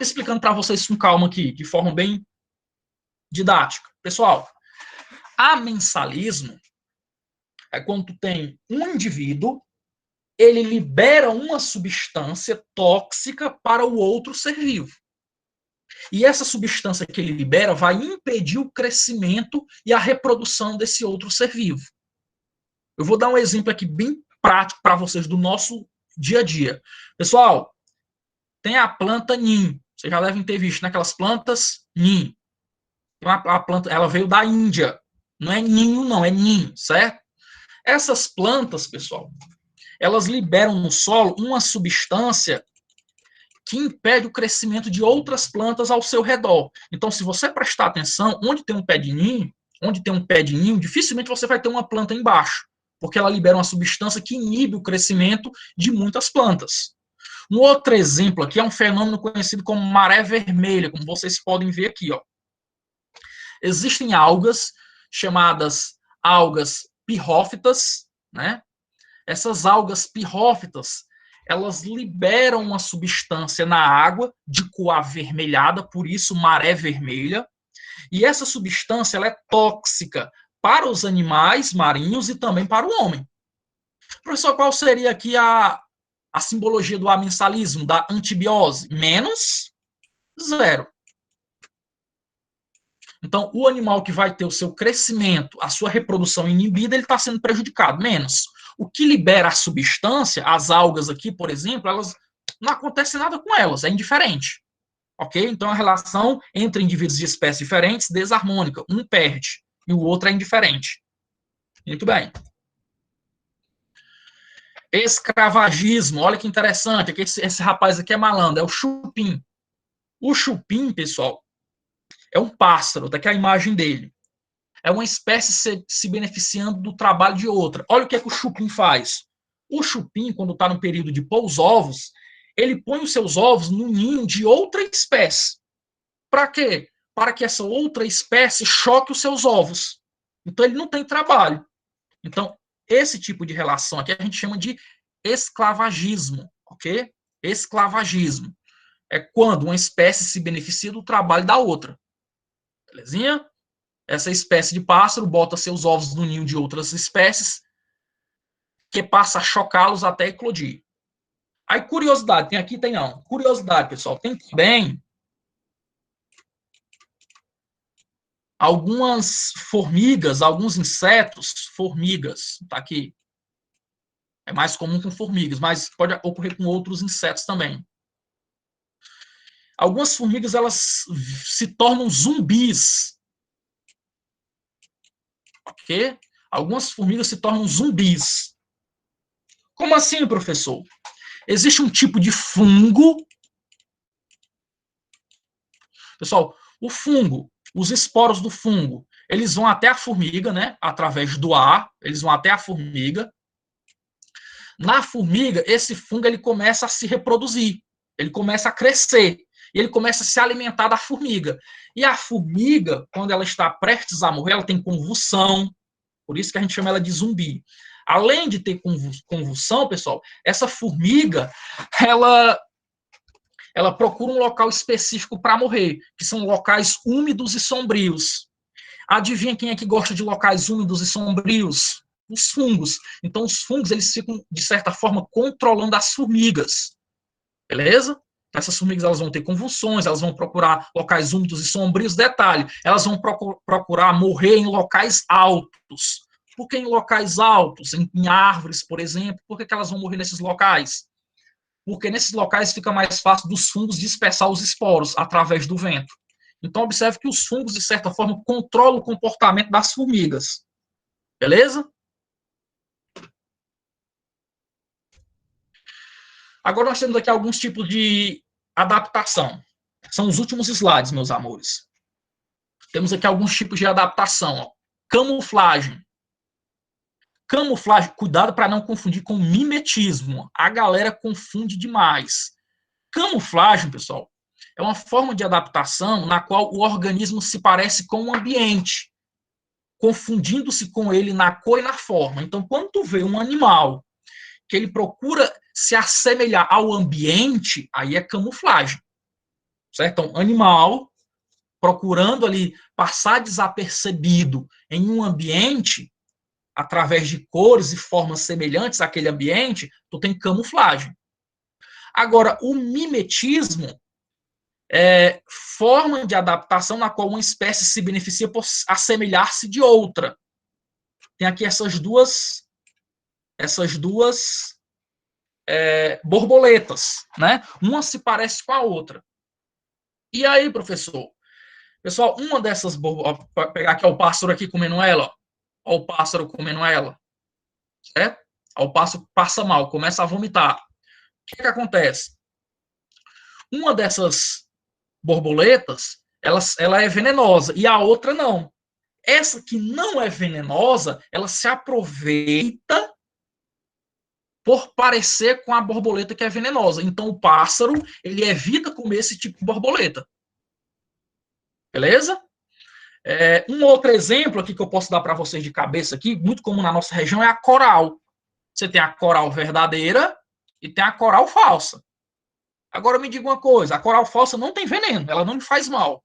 Explicando para vocês com calma aqui, de forma bem didática. Pessoal, amensalismo é quando tu tem um indivíduo, ele libera uma substância tóxica para o outro ser vivo. E essa substância que ele libera vai impedir o crescimento e a reprodução desse outro ser vivo. Eu vou dar um exemplo aqui bem prático para vocês do nosso dia a dia. Pessoal, tem a planta NIM. Vocês já devem ter visto, naquelas plantas NIM. A planta, ela veio da Índia. Não é ninho, não, é NIM, certo? Essas plantas, pessoal, elas liberam no solo uma substância que impede o crescimento de outras plantas ao seu redor. Então, se você prestar atenção, onde tem um pé de ninho, dificilmente você vai ter uma planta embaixo, porque ela libera uma substância que inibe o crescimento de muitas plantas. Um outro exemplo aqui é um fenômeno conhecido como maré vermelha, como vocês podem ver aqui, ó. Existem algas chamadas algas pirrófitas, né? Essas algas pirrófitas, elas liberam uma substância na água de cor avermelhada, por isso maré vermelha. E essa substância ela é tóxica para os animais marinhos e também para o homem. Professor, qual seria aqui a simbologia do amensalismo, da antibiose? Menos, zero. Então, o animal que vai ter o seu crescimento, a sua reprodução inibida, ele está sendo prejudicado, menos. O que libera a substância, as algas aqui, por exemplo, elas não acontece nada com elas, é indiferente. Ok? Então, a relação entre indivíduos de espécies diferentes desarmônica. Um perde e o outro é indiferente. Muito bem. Escravagismo, olha que interessante. Esse rapaz aqui é malandro, é o chupim. O chupim, pessoal, é um pássaro, daqui a imagem dele. É uma espécie se beneficiando do trabalho de outra. Olha o que é que o chupim faz. O chupim, quando está no período de pôr os ovos, ele põe os seus ovos no ninho de outra espécie. Para quê? Para que essa outra espécie choque os seus ovos. Então, ele não tem trabalho. Então, esse tipo de relação aqui a gente chama de esclavagismo, ok? Esclavagismo. É quando uma espécie se beneficia do trabalho da outra. Belezinha? Essa espécie de pássaro bota seus ovos no ninho de outras espécies, que passa a chocá-los até eclodir. Aí, curiosidade, tem aqui, tem não. Curiosidade, pessoal, tem também algumas formigas, alguns insetos, formigas, tá aqui. É mais comum com formigas, mas pode ocorrer com outros insetos também. Algumas formigas, elas se tornam zumbis. Ok? Algumas formigas se tornam zumbis. Como assim, professor? Existe um tipo de fungo. Pessoal, o fungo, os esporos do fungo, eles vão até a formiga, né? Através do ar, eles vão até a formiga. Na formiga, esse fungo ele começa a se reproduzir, ele começa a crescer, e ele começa a se alimentar da formiga. E a formiga, quando ela está prestes a morrer, ela tem convulsão, por isso que a gente chama ela de zumbi. Além de ter convulsão, pessoal, essa formiga, ela procura um local específico para morrer, que são locais úmidos e sombrios. Adivinha quem é que gosta de locais úmidos e sombrios? Os fungos. Então, os fungos, eles ficam, de certa forma, controlando as formigas. Beleza? Essas formigas, elas vão ter convulsões, elas vão procurar locais úmidos e sombrios. Detalhe, elas vão procurar morrer em locais altos. Por que em locais altos? Em árvores, por exemplo. Por que elas vão morrer nesses locais? Porque nesses locais fica mais fácil dos fungos dispersar os esporos através do vento. Então, observe que os fungos, de certa forma, controlam o comportamento das formigas. Beleza? Agora nós temos aqui alguns tipos de adaptação. São os últimos slides, meus amores. Temos aqui alguns tipos de adaptação. Ó. Camuflagem. Camuflagem, cuidado para não confundir com mimetismo. A galera confunde demais. Camuflagem, pessoal, é uma forma de adaptação na qual o organismo se parece com o ambiente, confundindo-se com ele na cor e na forma. Então, quando tu vê um animal que ele procura se assemelhar ao ambiente, aí é camuflagem. Certo? Então, animal procurando ali passar desapercebido em um ambiente, através de cores e formas semelhantes àquele ambiente, tu tem camuflagem. Agora, o mimetismo é forma de adaptação na qual uma espécie se beneficia por assemelhar-se de outra. Tem aqui essas duas borboletas, né? Uma se parece com a outra. E aí, professor? Pessoal, uma dessas borboletas, vou pegar aqui ó, o pássaro aqui comendo ela, ó. Ó o pássaro comendo ela, certo? Ó, o pássaro passa mal, começa a vomitar. O que acontece? Uma dessas borboletas, ela é venenosa e a outra não. Essa que não é venenosa, ela se aproveita por parecer com a borboleta que é venenosa. Então, o pássaro, ele evita comer esse tipo de borboleta. Beleza? Um outro exemplo aqui que eu posso dar para vocês de cabeça aqui, muito comum na nossa região, é a coral. Você tem a coral verdadeira e tem a coral falsa. Agora me diga uma coisa, a coral falsa não tem veneno, ela não lhe faz mal.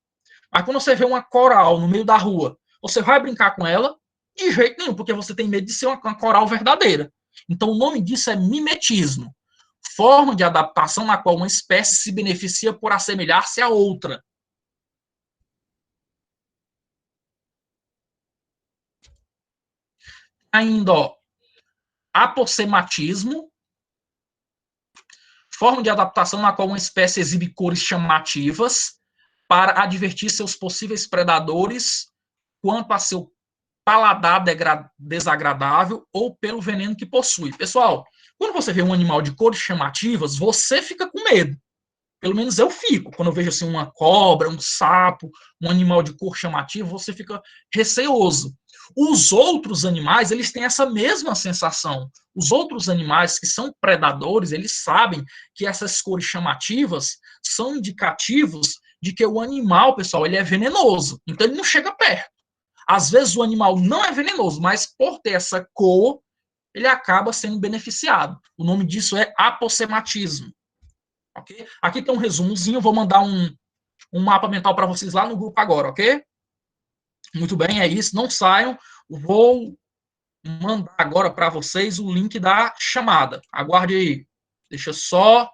Mas quando você vê uma coral no meio da rua, você vai brincar com ela? De jeito nenhum, porque você tem medo de ser uma coral verdadeira. Então o nome disso é mimetismo. Forma de adaptação na qual uma espécie se beneficia por assemelhar-se a outra. Ainda, ó, apossematismo, forma de adaptação na qual uma espécie exibe cores chamativas para advertir seus possíveis predadores quanto a seu paladar desagradável ou pelo veneno que possui. Pessoal, quando você vê um animal de cores chamativas, você fica com medo. Pelo menos eu fico. Quando eu vejo assim uma cobra, um sapo, um animal de cor chamativa, você fica receoso. Os outros animais, eles têm essa mesma sensação. Os outros animais que são predadores, eles sabem que essas cores chamativas são indicativos de que o animal, pessoal, ele é venenoso. Então ele não chega perto. Às vezes o animal não é venenoso, mas por ter essa cor, ele acaba sendo beneficiado. O nome disso é apossematismo. Okay? Aqui tem um resumozinho, vou mandar um mapa mental para vocês lá no grupo agora, ok? Muito bem, é isso. Não saiam. Vou mandar agora para vocês o link da chamada. Aguarde aí. Deixa eu só